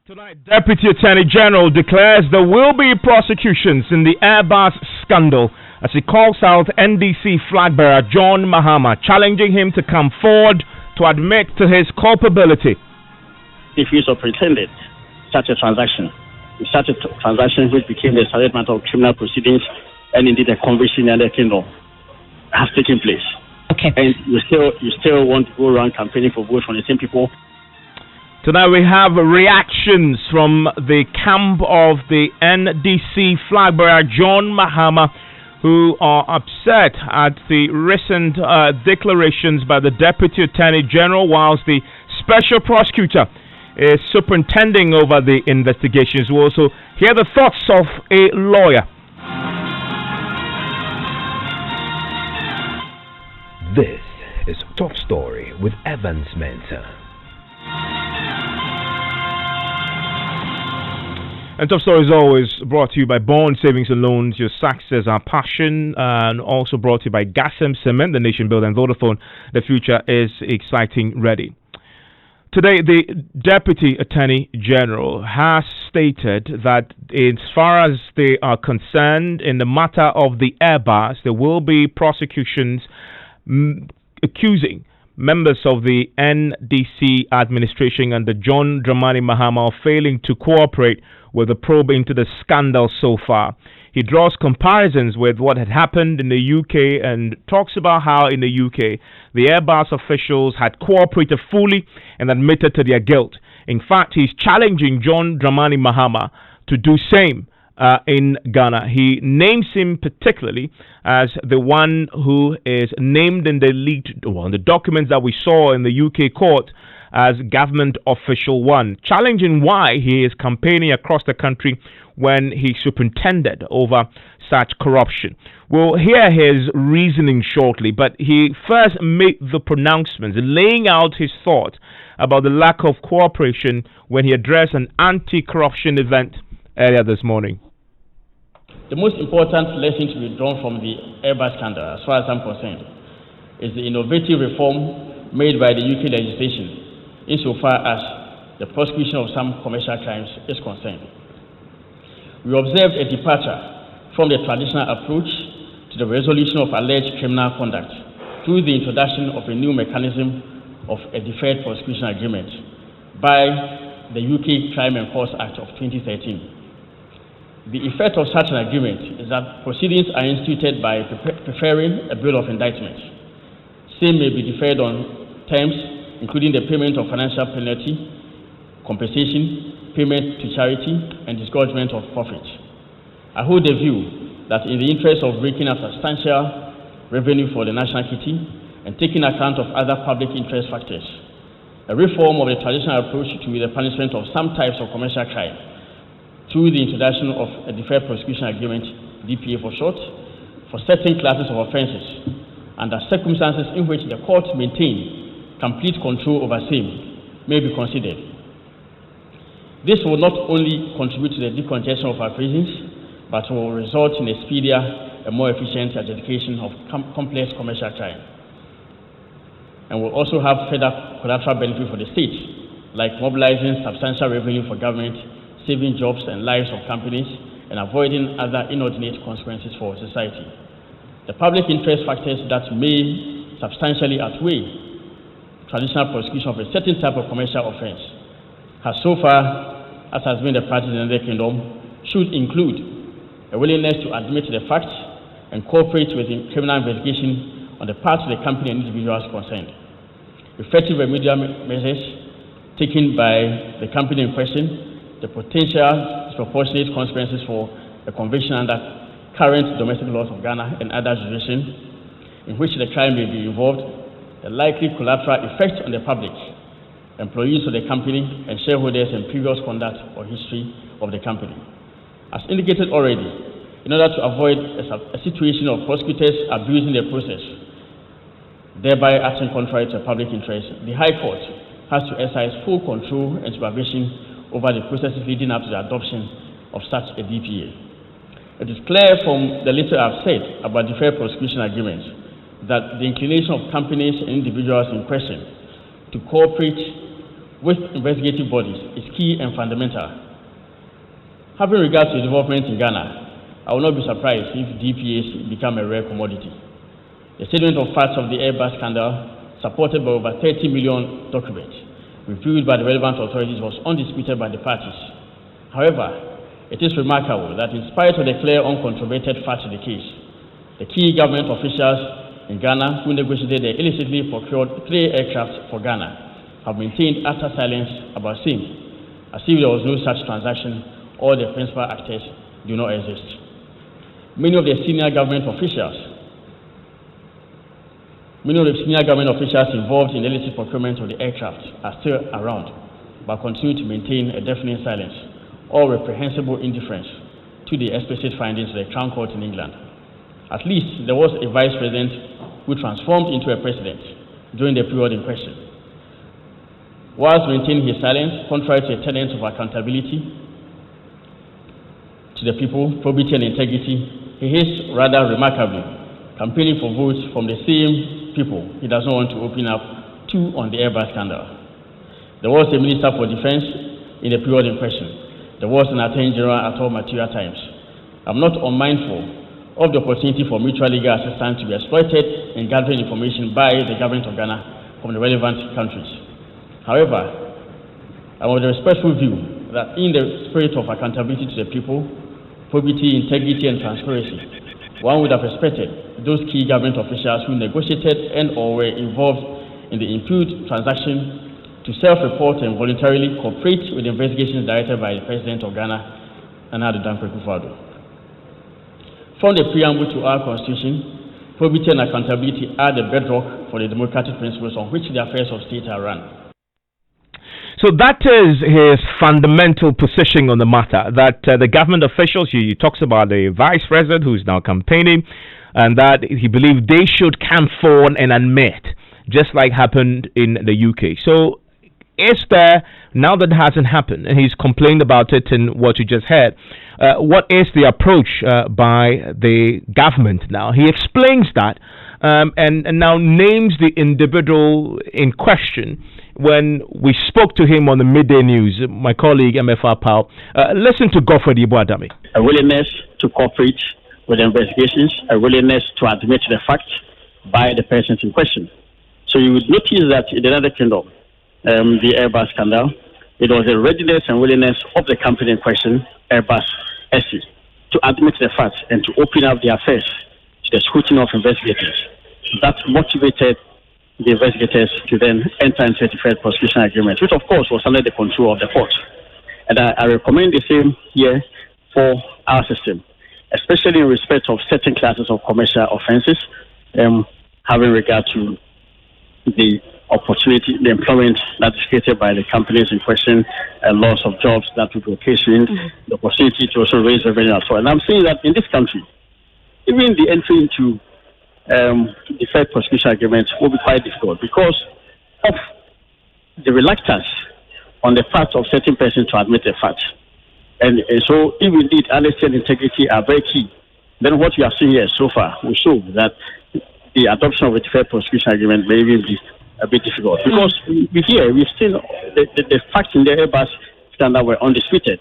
Tonight, Deputy Attorney General declares there will be prosecutions in the Airbus scandal as he calls out NDC flag bearer John Mahama, challenging him to come forward to admit to his culpability. If he superintended such a transaction which became the subject matter of criminal proceedings and indeed a conviction in the kingdom has taken place. Okay. And you still want to go around campaigning for votes from the same people. Tonight we have reactions from the camp of the NDC flag bearer John Mahama, who are upset at the recent declarations by the Deputy Attorney General, whilst the Special Prosecutor is superintending over the investigations. We'll also hear the thoughts of a lawyer. This is Top Story with Evans Mensah. And Top Story is always brought to you by Bond Savings and Loans. Your success, our passion, and also brought to you by Gasem Cement, the nation builder, and Vodafone. The future is exciting, ready. Today, the Deputy Attorney General has stated that as far as they are concerned in the matter of the Airbus, there will be prosecutions accusing members of the NDC administration under John Dramani Mahama of failing to cooperate with the probe into the scandal so far. He draws comparisons with what had happened in the UK and talks about how in the UK the Airbus officials had cooperated fully and admitted to their guilt. In fact, he's challenging John Dramani Mahama to do same in Ghana. He names him particularly as the one who is named in the in the documents that we saw in the UK court as government official one, challenging why he is campaigning across the country when he superintended over such corruption. We'll hear his reasoning shortly, but he first made the pronouncements, laying out his thought about the lack of cooperation when he addressed an anti-corruption event earlier this morning. The most important lesson to be drawn from the Airbus scandal, as far as I'm concerned, is the innovative reform made by the UK legislation insofar as the prosecution of some commercial crimes is concerned. We observed a departure from the traditional approach to the resolution of alleged criminal conduct through the introduction of a new mechanism of a deferred prosecution agreement by the UK Crime and Courts Act of 2013. The effect of such an agreement is that proceedings are instituted by preferring a bill of indictment. Same may be deferred on terms including the payment of financial penalty, compensation, payment to charity, and disgorgement of profit. I hold the view that in the interest of breaking up substantial revenue for the national kitty and taking account of other public interest factors, a reform of the traditional approach to the punishment of some types of commercial crime through the introduction of a deferred prosecution agreement, DPA for short, for certain classes of offences under circumstances in which the court maintain complete control over same may be considered. This will not only contribute to the decongestion of our prisons, but will result in a speedier and more efficient adjudication of complex commercial crime, and will also have further collateral benefit for the state, like mobilizing substantial revenue for government, saving jobs and lives of companies, and avoiding other inordinate consequences for society. The public interest factors that may substantially outweigh traditional prosecution of a certain type of commercial offense has so far, as has been the practice in the kingdom, should include a willingness to admit the facts and cooperate with the criminal investigation on the part of the company and individuals concerned. Effective remedial measures taken by the company in question, the potential disproportionate consequences for a conviction under current domestic laws of Ghana and other jurisdictions in which the crime may be involved, the likely collateral effect on the public, employees of the company, and shareholders in previous conduct or history of the company. As indicated already, in order to avoid a situation of prosecutors abusing the process, thereby acting contrary to public interest, the High Court has to exercise full control and supervision over the processes leading up to the adoption of such a DPA. It is clear from the little I've said about deferred prosecution agreements that the inclination of companies and individuals in question to cooperate with investigative bodies is key and fundamental. Having regard to development in Ghana, I will not be surprised if DPAs become a rare commodity. The statement of facts of the Airbus scandal, supported by over 30 million documents, reviewed by the relevant authorities, was undisputed by the parties. However, it is remarkable that in spite of the clear, uncontroverted facts of the case, the key government officials in Ghana who negotiated the illicitly procured 3 aircraft for Ghana have maintained utter silence about same, as if there was no such transaction or the principal actors do not exist. Many of the senior government officials involved in the illicit procurement of the aircraft are still around, but continue to maintain a deafening silence or reprehensible indifference to the explicit findings of the Crown Court in England. At least there was a vice president who transformed into a president during the period in question. Whilst maintaining his silence, contrary to the tenets of accountability to the people, probity and integrity, he is rather remarkably campaigning for votes from the same people he does not want to open up to on the Airbus scandal. There was a Minister for Defense in the period in question. There was an Attorney General at all material times. I'm not unmindful of the opportunity for mutual legal assistance to be exploited in gathering information by the government of Ghana from the relevant countries. However, I'm of the respectful view that in the spirit of accountability to the people, probity, integrity, and transparency, one would have expected those key government officials who negotiated and or were involved in the imputed transaction to self-report and voluntarily cooperate with investigations directed by the President of Ghana, Nana Addo Dankwa Akufo-Addo. From the preamble to our Constitution, probity and accountability are the bedrock for the democratic principles on which the affairs of state are run. So that is his fundamental position on the matter, that the government officials, he talks about the vice president who is now campaigning, and that he believes they should come forward and admit, just like happened in the UK. So is there, now that it hasn't happened, and he's complained about it in what you just heard, what is the approach by the government now? He explains that and now names the individual in question. When we spoke to him on the midday news, my colleague MFR Powell, listen to Godfrey Ibuadami. A willingness to cooperate with investigations, a willingness to admit the facts by the persons in question. So you would notice that in the United Kingdom, the Airbus scandal, it was a readiness and willingness of the company in question, Airbus SE, to admit the facts and to open up the affairs to the scrutiny of investigators. That motivated the investigators to then enter into a deferred prosecution agreement, which of course was under the control of the court. And I recommend the same here for our system, especially in respect of certain classes of commercial offenses, having regard to the opportunity, the employment that is created by the companies in question, loss of jobs that would occasion, the opportunity to also raise revenue as well. And I'm saying that in this country, even the entry into deferred prosecution agreements will be quite difficult because of the reluctance on the part of certain persons to admit the facts. And so, if indeed honesty and integrity are very key, then what we have seen here so far will show that the adoption of a deferred prosecution agreement may even be a bit difficult. Because we've seen the facts in the Airbus scandal were undisputed.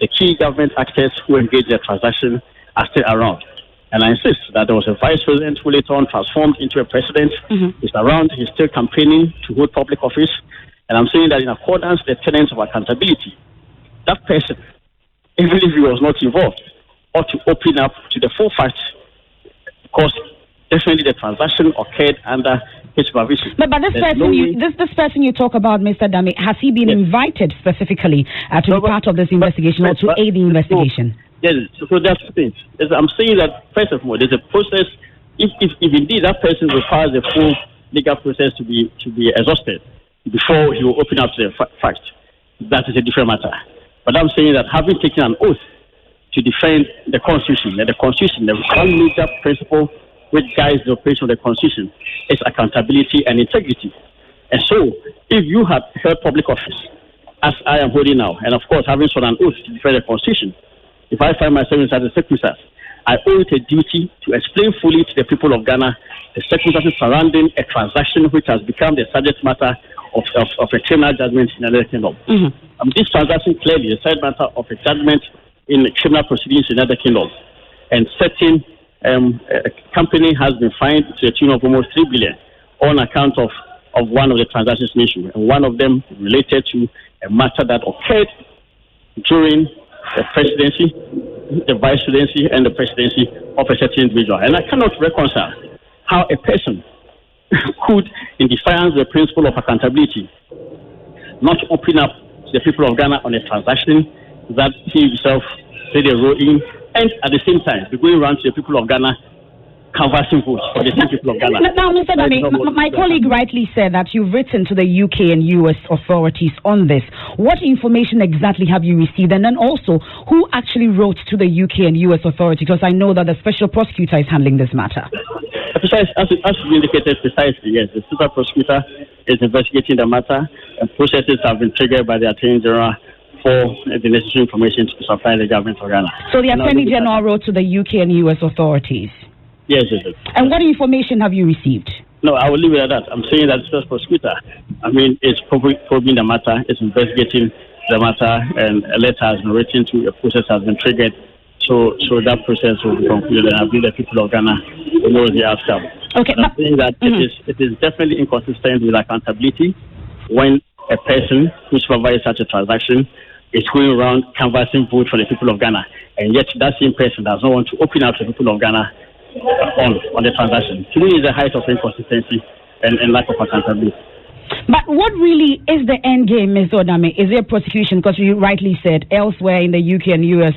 The key government actors who engaged in the transaction are still around. And I insist that there was a vice president who later on transformed into a president. He's around, he's still campaigning to hold public office. And I'm saying that in accordance with the tenets of accountability, that person, even if he was not involved, ought to open up to the full facts, because definitely the transaction occurred under his supervision. But this person, this person you talk about, Mr. Dami, has he been invited specifically to be part of this investigation or to aid the investigation? Yes, so that's the thing. I'm saying that, first of all, there's a process. If indeed that person requires a full legal process to be exhausted before he will open up to the fact, that is a different matter. But I'm saying that having taken an oath to defend the Constitution, the one major principle which guides the operation of the Constitution is accountability and integrity. And so, if you have held public office, as I am holding now, and of course having sworn an oath to defend the Constitution, if I find myself inside the circumstance I owe it a duty to explain fully to the people of Ghana the circumstances surrounding a transaction which has become the subject matter of a criminal judgment in the United Kingdom. This transaction clearly is the subject matter of a judgment in criminal proceedings in the United Kingdom. And certain a company has been fined to the tune of almost 3 billion on account of one of the transactions issue. And one of them related to a matter that occurred during the presidency, the vice presidency, and the presidency of a certain individual. And I cannot reconcile how a person could, in defiance of the principle of accountability, not open up to the people of Ghana on a transaction that he himself played a role in, and at the same time be going around to the people of Ghana canvassing votes for the same people of Ghana. Now, Mr. Dami, my colleague rightly said that you've written to the UK and US authorities on this. What information exactly have you received? And then also, who actually wrote to the UK and US authorities? Because I know that the special prosecutor is handling this matter. As you indicated precisely, yes, the super prosecutor is investigating the matter, and processes have been triggered by the Attorney General for the necessary information to supply the government of Ghana. So the Attorney General wrote to the UK and US authorities? Yes. And what information have you received? No, I will leave it at that. I'm saying that the special prosecutor, is probing the matter, is investigating the matter, and a letter has been written to, a process has been triggered. So that process will be concluded, and I believe the people of Ghana will know the outcome. Okay, I'm saying that it is definitely inconsistent with accountability when a person who supervises such a transaction is going around canvassing votes for the people of Ghana, and yet that same person does not want to open up to the people of Ghana on the transaction. To me, is the height of inconsistency and lack of accountability. But what really is the end game, Ms. Odame? Is there prosecution? Because you rightly said elsewhere in the UK and US,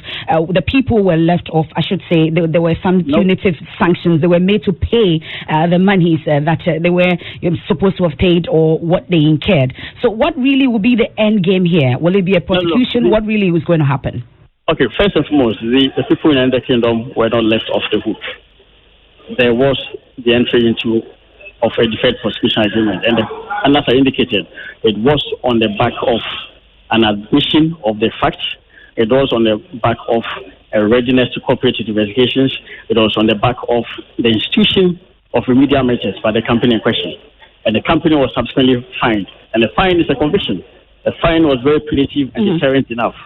the people were left off. I should say there were some punitive sanctions. They were made to pay the monies that they were supposed to have paid or what they incurred. So what really will be the end game here? Will it be a prosecution? What really was going to happen? Okay, first and foremost, the people in the United Kingdom were not left off the hook. There was the entry into of a deferred prosecution agreement, and as I indicated, it was on the back of an admission of the facts. It was on the back of a readiness to cooperate with investigations. It was on the back of the institution of remedial measures by the company in question, and the company was subsequently fined. And the fine is a conviction. The fine was very punitive and deterrent enough.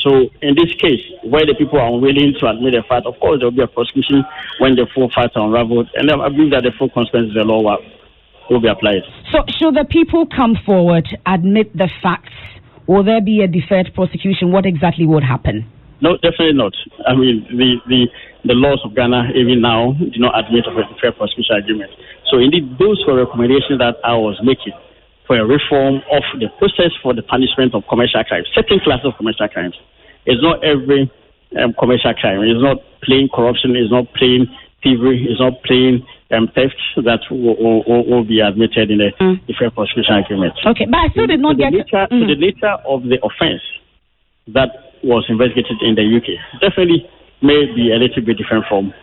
So in this case, where the people are unwilling to admit the fact, of course there will be a prosecution when the full facts are unraveled, and I believe that the full consequences of the law will be applied. So should the people come forward, admit the facts? Will there be a deferred prosecution? What exactly would happen? No, definitely not. I mean, the laws of Ghana even now do not admit of a deferred prosecution agreement. So indeed, those were recommendations that I was making for a reform of the process for the punishment of commercial crimes, certain classes of commercial crimes. It's not every commercial crime. It's not plain corruption. It's not plain thievery. It's not plain theft that will be admitted in the deferred prosecution agreement. Okay, but I still did not get the nature of the offence that was investigated in the UK. Definitely may be a little bit different from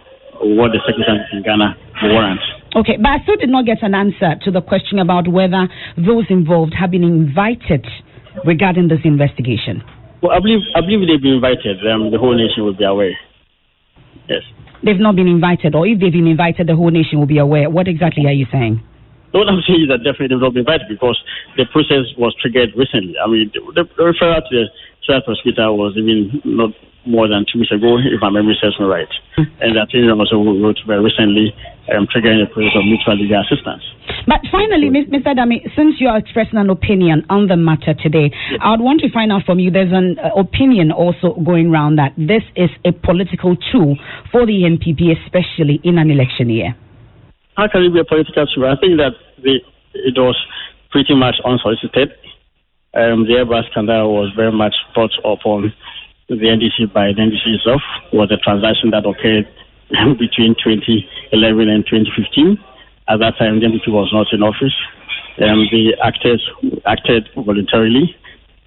what the circumstances in Ghana warrant. Okay, but I still did not get an answer to the question about whether those involved have been invited regarding this investigation. Well, I believe they've been invited. The whole nation will be aware. Yes. They've not been invited, or if they've been invited, the whole nation will be aware. What exactly are you saying? What I'm saying is that definitely they've not been invited because the process was triggered recently. I mean, the referral to the trial prosecutor was even not more than 2 weeks ago, if my memory serves me right. And that thing also wrote very recently, triggering a process of mutual legal assistance. But finally, Mr. Dami, since you are expressing an opinion on the matter today, I would want to find out from you, there's an opinion also going around that this is a political tool for the NPP, especially in an election year. How can it be a political tool? I think that it was pretty much unsolicited. The Evans scandal was very much brought upon the NDC by the NDC itself. It was a transaction that occurred between 2011 and 2015. At that time, the NDC was not in office. The actors acted voluntarily.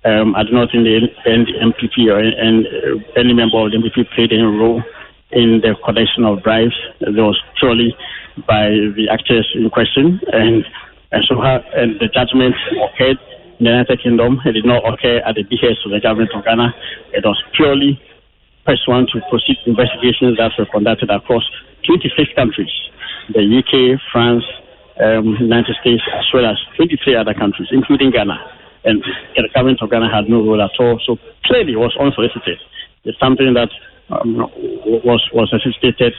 I do not think the MPP or any member of the MPP played any role in the collection of bribes. It was purely by the actors in question, and the judgment occurred in the United Kingdom. It did not occur at the behest of the government of Ghana. It was purely first one to proceed investigations that were conducted across 26 countries, the UK, France, United States, as well as 23 other countries, including Ghana. And the government of Ghana had no role at all, so clearly it was unsolicited. It's something that was necessitated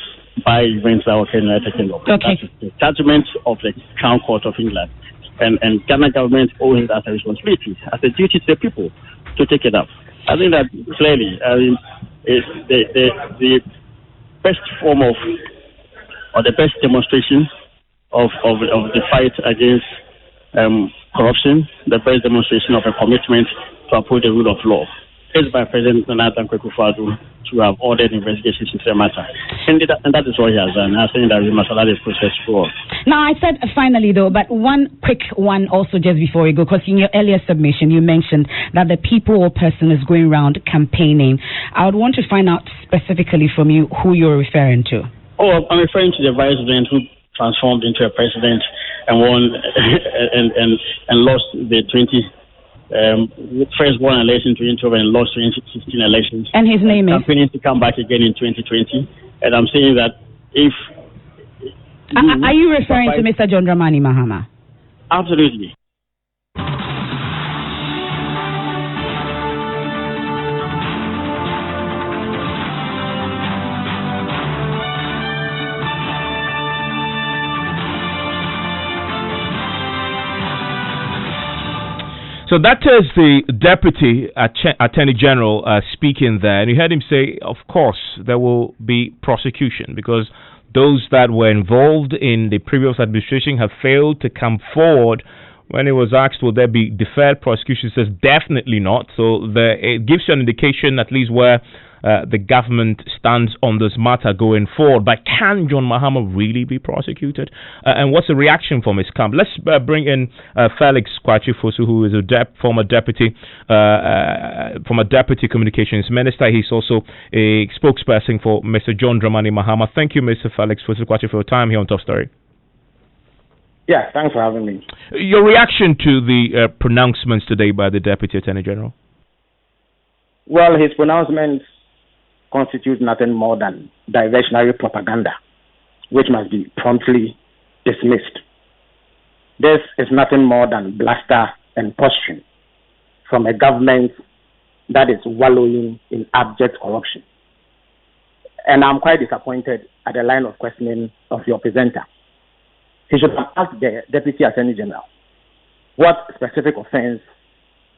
by events that occurred in the United Kingdom. Okay. That's the judgment of the Crown Court of England. And Ghana government owes that a responsibility, as a duty to the people, to take it up. I think that clearly, is the best form of, or the best demonstration of the fight against corruption, the best demonstration of a commitment to uphold the rule of law, is by President Nana Akufo-Addo to have ordered investigations into the matter. And that is what he has done. I think that we must allow the process to go on. Now, I said finally, though, but one quick one also just before we go, because in your earlier submission, you mentioned that the people or person is going around campaigning. I would want to find out specifically from you who you're referring to. Oh, I'm referring to the vice president who transformed into a president and won and lost the first won election in 2012 and lost 2016 elections. And his name is? Campaigning to come back again in 2020. And I'm saying that if... Are you referring to Mr. John Dramani Mahama? Absolutely. So that is the Deputy Attorney General speaking there. And you heard him say, of course, there will be prosecution because those that were involved in the previous administration have failed to come forward. When he was asked, will there be deferred prosecution, he says definitely not. So it gives you an indication at least where the government stands on this matter going forward. But can John Mahama really be prosecuted? And what's the reaction from his camp? Let's bring in Felix Kwachifosu, who is a former deputy communications minister. He's also a spokesperson for Mr. John Dramani Mahama. Thank you, Mr. Felix Kwachi, for your time here on Top Story. Yeah, thanks for having me. Your reaction to the pronouncements today by the Deputy Attorney General? Well, his pronouncements constitute nothing more than diversionary propaganda, which must be promptly dismissed. This is nothing more than bluster and posturing from a government that is wallowing in abject corruption. And I'm quite disappointed at the line of questioning of your presenter. He should have asked the Deputy Attorney General what specific offense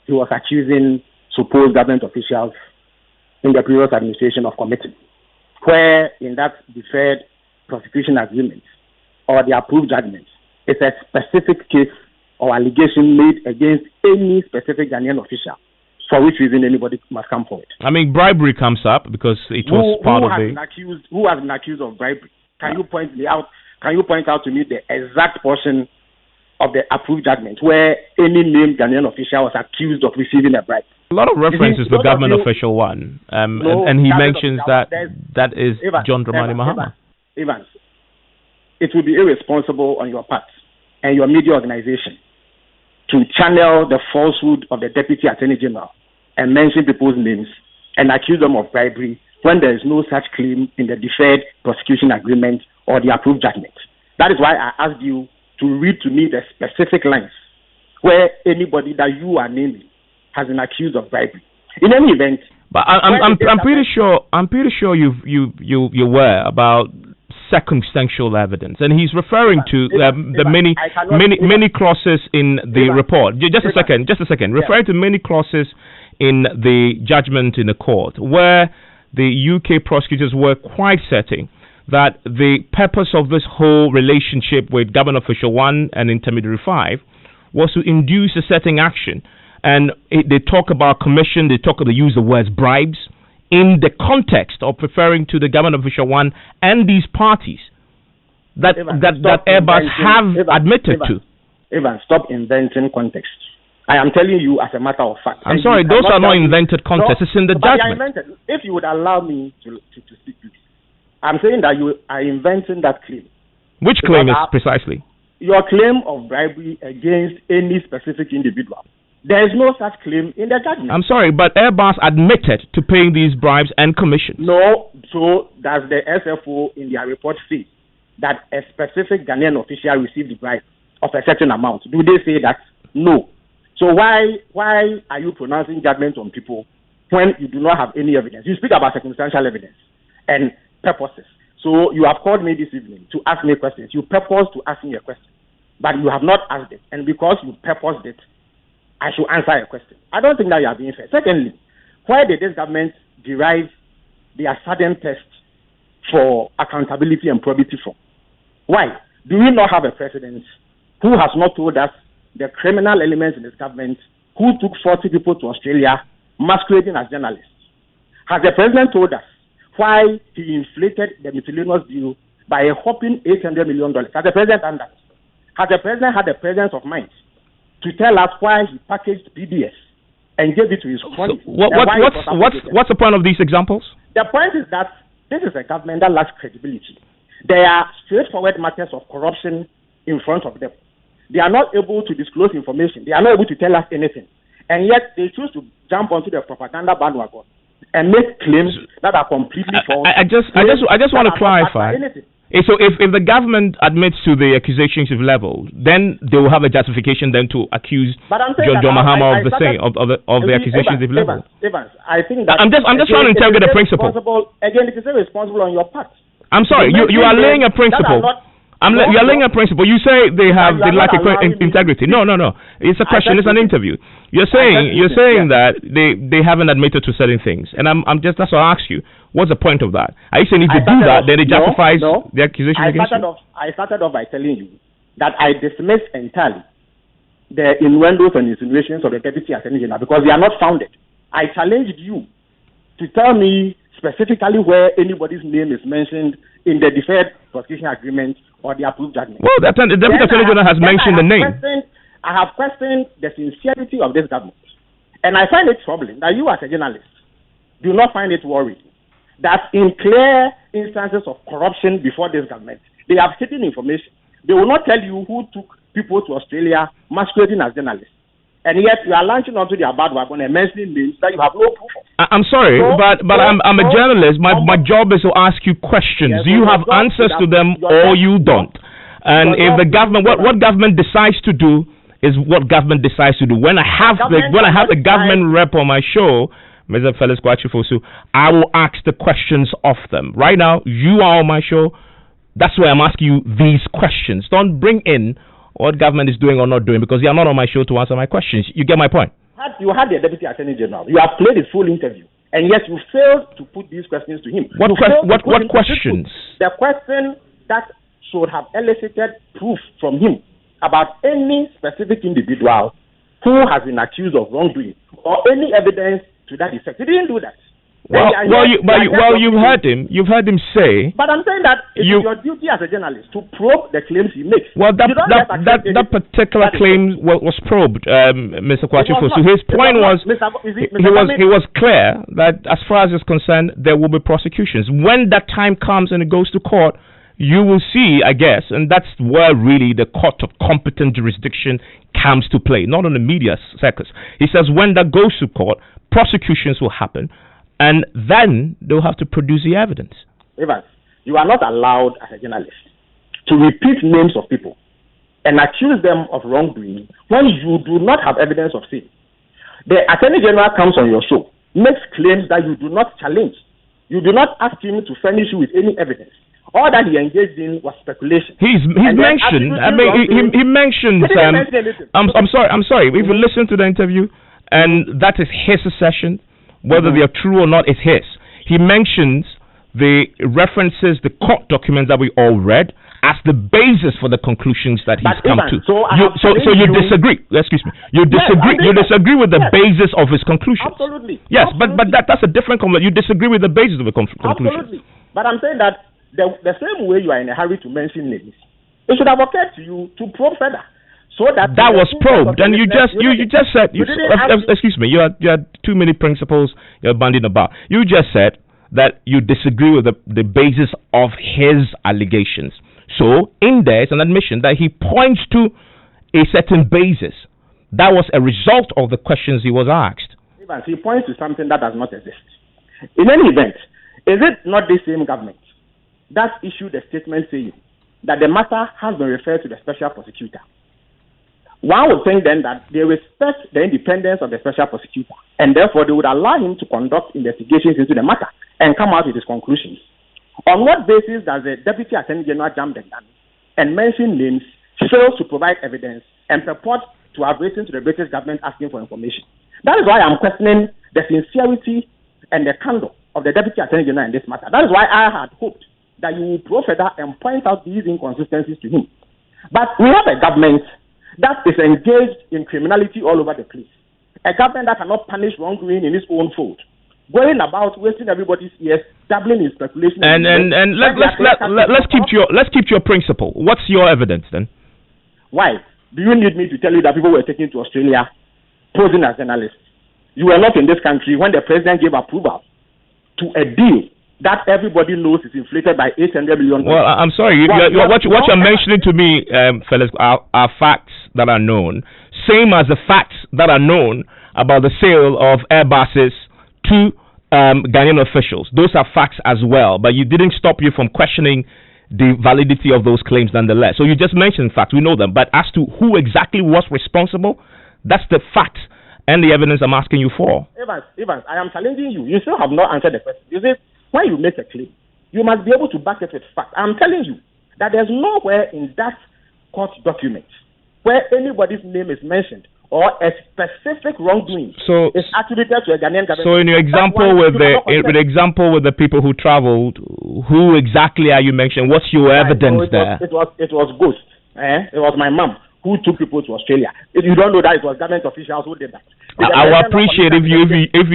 he was accusing supposed government officials in the previous administration of committing, where in that deferred prosecution agreement or the approved judgment is a specific case or allegation made against any specific Ghanaian official, for which reason anybody must come forward. I mean, bribery comes up because it was part of the... Who has been accused of bribery? Can you point me out? Can you point out to me the exact portion of the approved judgment where any named Ghanaian official was accused of receiving a bribe? A lot of references to government official one, and he mentions that is John Dramani Mahama. Evans, it would be irresponsible on your part and your media organization to channel the falsehood of the Deputy Attorney General and mention people's names and accuse them of bribery when there is no such claim in the deferred prosecution agreement or the approved judgment. That is why I asked you to read to me the specific lines where anybody that you are naming has been accused of bribery. In any event, but I'm pretty sure you were about circumstantial evidence, and he's referring to the many clauses in the report. Just a second. Referring to many clauses in the judgment in the court, where the UK prosecutors were quite certain that the purpose of this whole relationship with Government Official 1 and Intermediary 5 was to induce a certain action. And they talk about commission, they use the words bribes in the context of referring to the Government Official 1 and these parties that Airbus have admitted to. Evans, stop inventing context. I am telling you as a matter of fact. I'm sorry, those are not invented contexts. It's in the judgment. If you would allow me to speak, I'm saying that you are inventing that claim. Which claim is precisely? Your claim of bribery against any specific individual. There is no such claim in the judgment. I'm sorry, but Airbus admitted to paying these bribes and commissions. No, so does the SFO in their report say that a specific Ghanaian official received the bribe of a certain amount? Do they say that? No. So why are you pronouncing judgment on people when you do not have any evidence? You speak about circumstantial evidence and purposes. So you have called me this evening to ask me questions. You purpose to ask me a question, but you have not asked it. And because you purposed it, I should answer a question. I don't think that you are being fair. Secondly, where did this government derive their sudden test for accountability and probity from? Why? Do we not have a president who has not told us the criminal elements in his government who took 40 people to Australia masquerading as journalists? Has the president told us why he inflated the miscellaneous bill by a whopping $800 million? Has the president done that? Has the president had the presence of mind to tell us why he packaged PBS and gave it to his colleagues? What's the point of these examples? The point is that this is a government that lacks credibility. There are straightforward matters of corruption in front of them. They are not able to disclose information. They are not able to tell us anything. And yet they choose to jump onto the propaganda bandwagon and make claims that are completely false. I just want to clarify. So if the government admits to the accusations you've leveled, then they will have a justification then to accuse John Mahama of the accusations they've leveled. Evans, I think that I'm just trying to interrogate the principle. Again, it is irresponsible on your part. I'm sorry, you are laying a principle. You're laying a principle. You say they lack integrity. No. It's a question. It's an interview. You're saying that they haven't admitted to certain things, and that's why I ask you. What's the point of that? Are you saying if they do that, then it justifies the accusation against you? I started off by telling you that I dismiss entirely the innuendos and insinuations of the Deputy Attorney General because they are not founded. I challenged you to tell me specifically where anybody's name is mentioned in the deferred prosecution agreement or the approved judgment. Well, the Deputy Attorney General has mentioned the name. I have questioned the sincerity of this government. And I find it troubling that you as a journalist do not find it worrying that in clear instances of corruption before this government, they have hidden information. They will not tell you who took people to Australia masquerading as journalists. And yet you are launching onto their bandwagon and mentioning names that you have no proof of. I'm sorry, but I'm a journalist. My job is to ask you questions. Do you have answers to them or you don't? And if the government, what government decides to do is what government decides to do. When I have the government rep on my show, Mr. Felix Kwachifosu, I will ask the questions of them. Right now, you are on my show. That's why I'm asking you these questions. Don't bring in what government is doing or not doing because you are not on my show to answer my questions. You get my point? You had the Deputy Attorney General. You have played his full interview, and yet you failed to put these questions to him. What questions? The question that should have elicited proof from him about any specific individual who has been accused of wrongdoing or any evidence to that effect. He didn't do that. You've heard him say. But I'm saying that it is your duty as a journalist to probe the claims he makes. Well, that particular claim was probed, Mr. Kwachifosu. His point was he was clear that as far as is concerned, there will be prosecutions. When that time comes and it goes to court, you will see, I guess, and that's where really the court of competent jurisdiction comes to play, not on the media circus. He says when that goes to court, prosecutions will happen, and then they'll have to produce the evidence. Evans, you are not allowed as a journalist to repeat names of people and accuse them of wrongdoing when you do not have evidence of sin. The Attorney General comes on your show, makes claims that you do not challenge. You do not ask him to furnish you with any evidence. All that he engaged in was speculation. He mentioned. I'm sorry. If you listen to the interview, and that is his assertion, whether they are true or not is his. He mentions the references, the court documents that we all read, as the basis for the conclusions that he's come to. So you disagree. Excuse me. You disagree with the basis of his conclusions. Absolutely. Yes, absolutely. but that's a different comment. You disagree with the basis of the conclusion. Absolutely. But I'm saying that the same way you are in a hurry to mention names, it should have occurred to you to probe further. So that was probed, and you just said, excuse me, you had too many principles you're bandying about. You just said that you disagree with the basis of his allegations. So in there is an admission that he points to a certain basis That was a result of the questions he was asked. Evans, he points to something that does not exist. In any event, is it not the same government that issued a statement saying that the matter has been referred to the special prosecutor? One would think then that they respect the independence of the special prosecutor, and therefore they would allow him to conduct investigations into the matter and come out with his conclusions. On what basis does the Deputy Attorney General jump the gun and mention names, fail to provide evidence, and purport to have written to the British government asking for information? That is why I'm questioning the sincerity and the candor of the Deputy Attorney General in this matter. That is why I had hoped that you will probe further and point out these inconsistencies to him. But we have a government that is engaged in criminality all over the place. A government that cannot punish wrongdoing in its own fold, going about wasting everybody's ears, dabbling in speculation. And let's keep to your principle. What's your evidence then? Why? Do you need me to tell you that people were taken to Australia posing as journalists? You were not in this country when the president gave approval to a deal that everybody knows is inflated by $800 million. Well, I'm sorry. What you're mentioning to me, fellas, are facts that are known. Same as the facts that are known about the sale of Airbuses to Ghanaian officials. Those are facts as well. But you didn't stop you from questioning the validity of those claims nonetheless. So you just mentioned facts. We know them. But as to who exactly was responsible, that's the fact and the evidence I'm asking you for. Evans, I am challenging you. You still have not answered the question. You see, when you make a claim, you must be able to back it with facts. I'm telling you that there's nowhere in that court document where anybody's name is mentioned or a specific wrongdoing is attributed to a Ghanaian government. So in your example with the people who traveled, who exactly are you mentioning? What's your evidence there? It was Ghost. It was my mom who took people to Australia. If you don't know that, it was government officials who did that. I would appreciate if you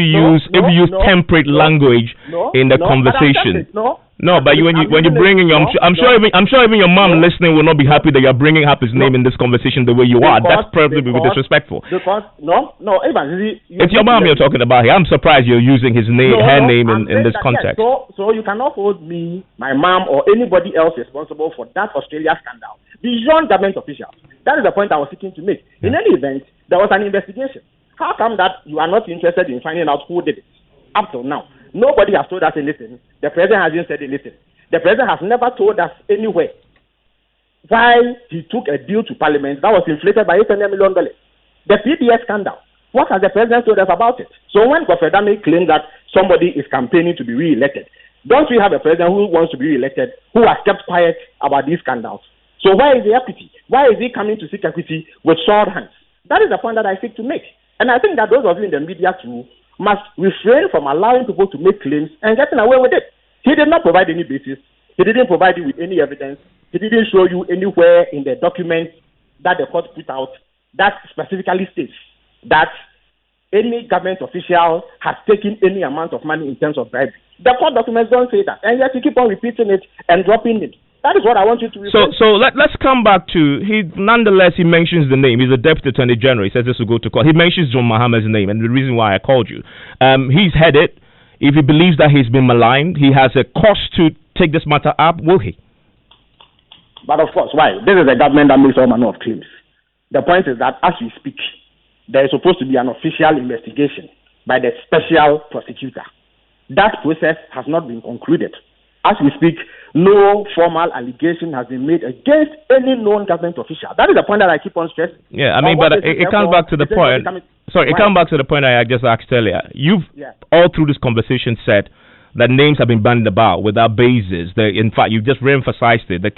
use temperate language in the conversation. But when you bring in your, I'm sure even your mom listening will not be happy that you're bringing up his name in this conversation the way you are. That's probably disrespectful. Evans, it's your mom you're talking about here. I'm surprised you're using his name, her name in this context. So you cannot hold me, my mom, or anybody else responsible for that Australia scandal beyond government officials. That is the point I was seeking to make. In any event, there was an investigation. How come that you are not interested in finding out who did it? Up till now, nobody has told us anything. The president hasn't said anything. The president has never told us anywhere why he took a deal to Parliament that was inflated by $800 million. The PBS scandal. What has the president told us about it? So when Godfrey Dame claimed that somebody is campaigning to be re-elected, don't we have a president who wants to be re-elected who has kept quiet about these scandals? So where is the equity? Why is he coming to seek equity with sword hands? That is the point that I seek to make. And I think that those of you in the media too must refrain from allowing people to make claims and getting away with it. He did not provide any basis. He didn't provide you with any evidence. He didn't show you anywhere in the document that the court put out that specifically states that any government official has taken any amount of money in terms of bribery. The court documents don't say that. And yet you keep on repeating it and dropping it. That is what I want you to refer. So let's come back to, nonetheless, he mentions the name. He's a Deputy Attorney General. He says this will go to court. He mentions John Mahama's name, and the reason why I called you. He's headed. If he believes that he's been maligned, he has a cause to take this matter up, will he? But of course, why? This is a government that makes all manner of claims. The point is that as we speak, there is supposed to be an official investigation by the special prosecutor. That process has not been concluded. As we speak, no formal allegation has been made against any known government official. That is the point that I keep on stressing. Yeah, I mean, but it comes back to the point. Sorry, it comes back to the point I just asked earlier. You've all through this conversation said that names have been bandied about without basis. In fact, you just re-emphasized it. The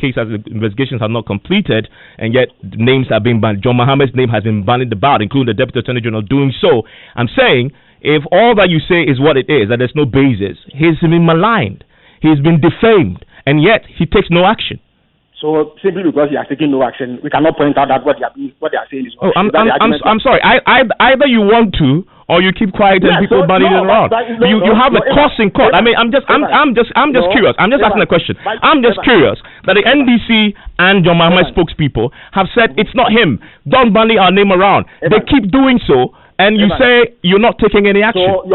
investigations are not completed, and yet names are being bandied. John Mahama's name has been bandied about, including the Deputy Attorney General doing so. I'm saying, if all that you say is what it is, that there's no basis, he's been maligned. He's been defamed, and yet he takes no action. So simply because he has taken no action, we cannot point out that what they are saying is wrong. I'm sorry. Either you want to, or you keep quiet and people bandying around. You have a cause in court. I mean, I'm just curious. I'm just asking a question. I'm just curious that the NDC and John Mahama spokespeople have said it's not him. Don't bandy our name around. They keep doing so, and you say you're not taking any action. So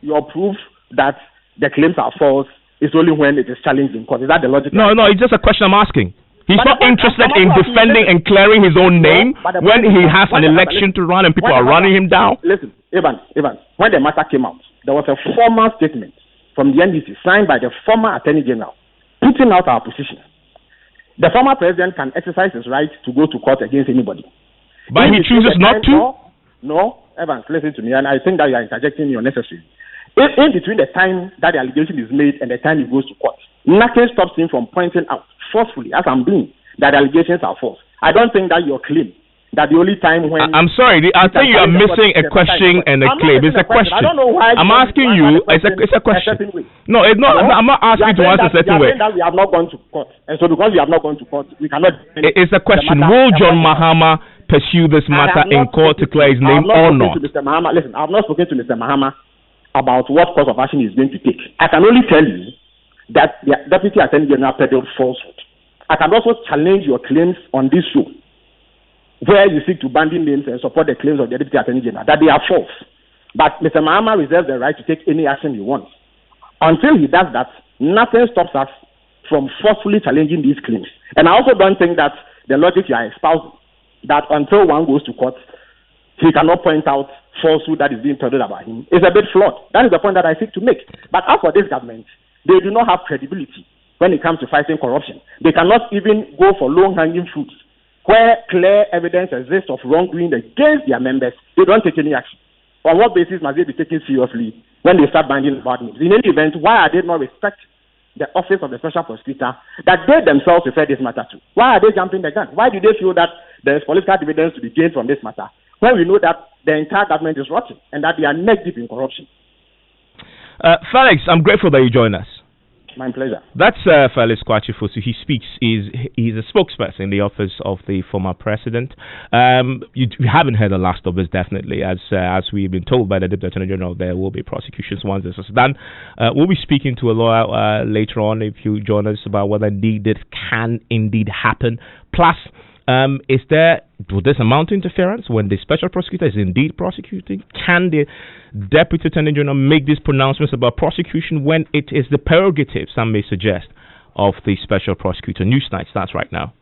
your proof that the claims are false is only when it is challenged in court. Is that the logic? No, it's just a question I'm asking. He's not interested in defending and clearing his own name when he has an election to run and people are running him down. Listen, Evans, when the matter came out, there was a formal statement from the NDC signed by the former Attorney General putting out our position. The former president can exercise his right to go to court against anybody. But he chooses not to? No, Evans, listen to me, and I think that you are interjecting unnecessarily. In between the time that the allegation is made and the time he goes to court, nothing stops him from pointing out forcefully, as I'm doing, that the allegations are false. I don't think that your claim that the only time when... I'm sorry, I think you are missing a question and a claim. It's a question. I don't know why... I'm asking you, it's a question. No, it's not. I'm not asking you to answer a certain way. That we have not gone to court. And so because we have not gone to court, we cannot... It's a question. Will John Mahama pursue this matter in court to clear his name or not? Listen, I have not spoken to Mr. Mahama about what course of action he is going to take. I can only tell you that the Deputy Attorney General peddled falsehood. I can also challenge your claims on this show, where you seek to bandy names and support the claims of the Deputy Attorney General, that they are false. But Mr. Mahama reserves the right to take any action he wants. Until he does that, nothing stops us from forcefully challenging these claims. And I also don't think that the logic you are espousing, that until one goes to court, he cannot point out falsehood that is being peddled about him, is a bit flawed. That is the point that I seek to make. But as for this government, they do not have credibility when it comes to fighting corruption. They cannot even go for low-hanging fruits. Where clear evidence exists of wrongdoing against their members, they don't take any action. On what basis must they be taken seriously when they start banding about names? In any event, why are they not respect the office of the special prosecutor that they themselves refer this matter to? Why are they jumping the gun? Why do they feel that there is political dividends to be gained from this matter when we know that the entire government is rotten and that they are neck deep in corruption? Felix, I'm grateful that you joined us. My pleasure. That's Felix Kwachifosu. He speaks. He's a spokesperson in the office of the former president. You haven't heard the last of this, definitely. As we've been told by the Deputy Attorney General, there will be prosecutions once this is done. We'll be speaking to a lawyer later on, if you join us, about whether indeed this can indeed happen. Plus, would this amount to interference when the special prosecutor is indeed prosecuting? Can the Deputy Attorney General make these pronouncements about prosecution when it is the prerogative, some may suggest, of the special prosecutor? Newsnight starts right now.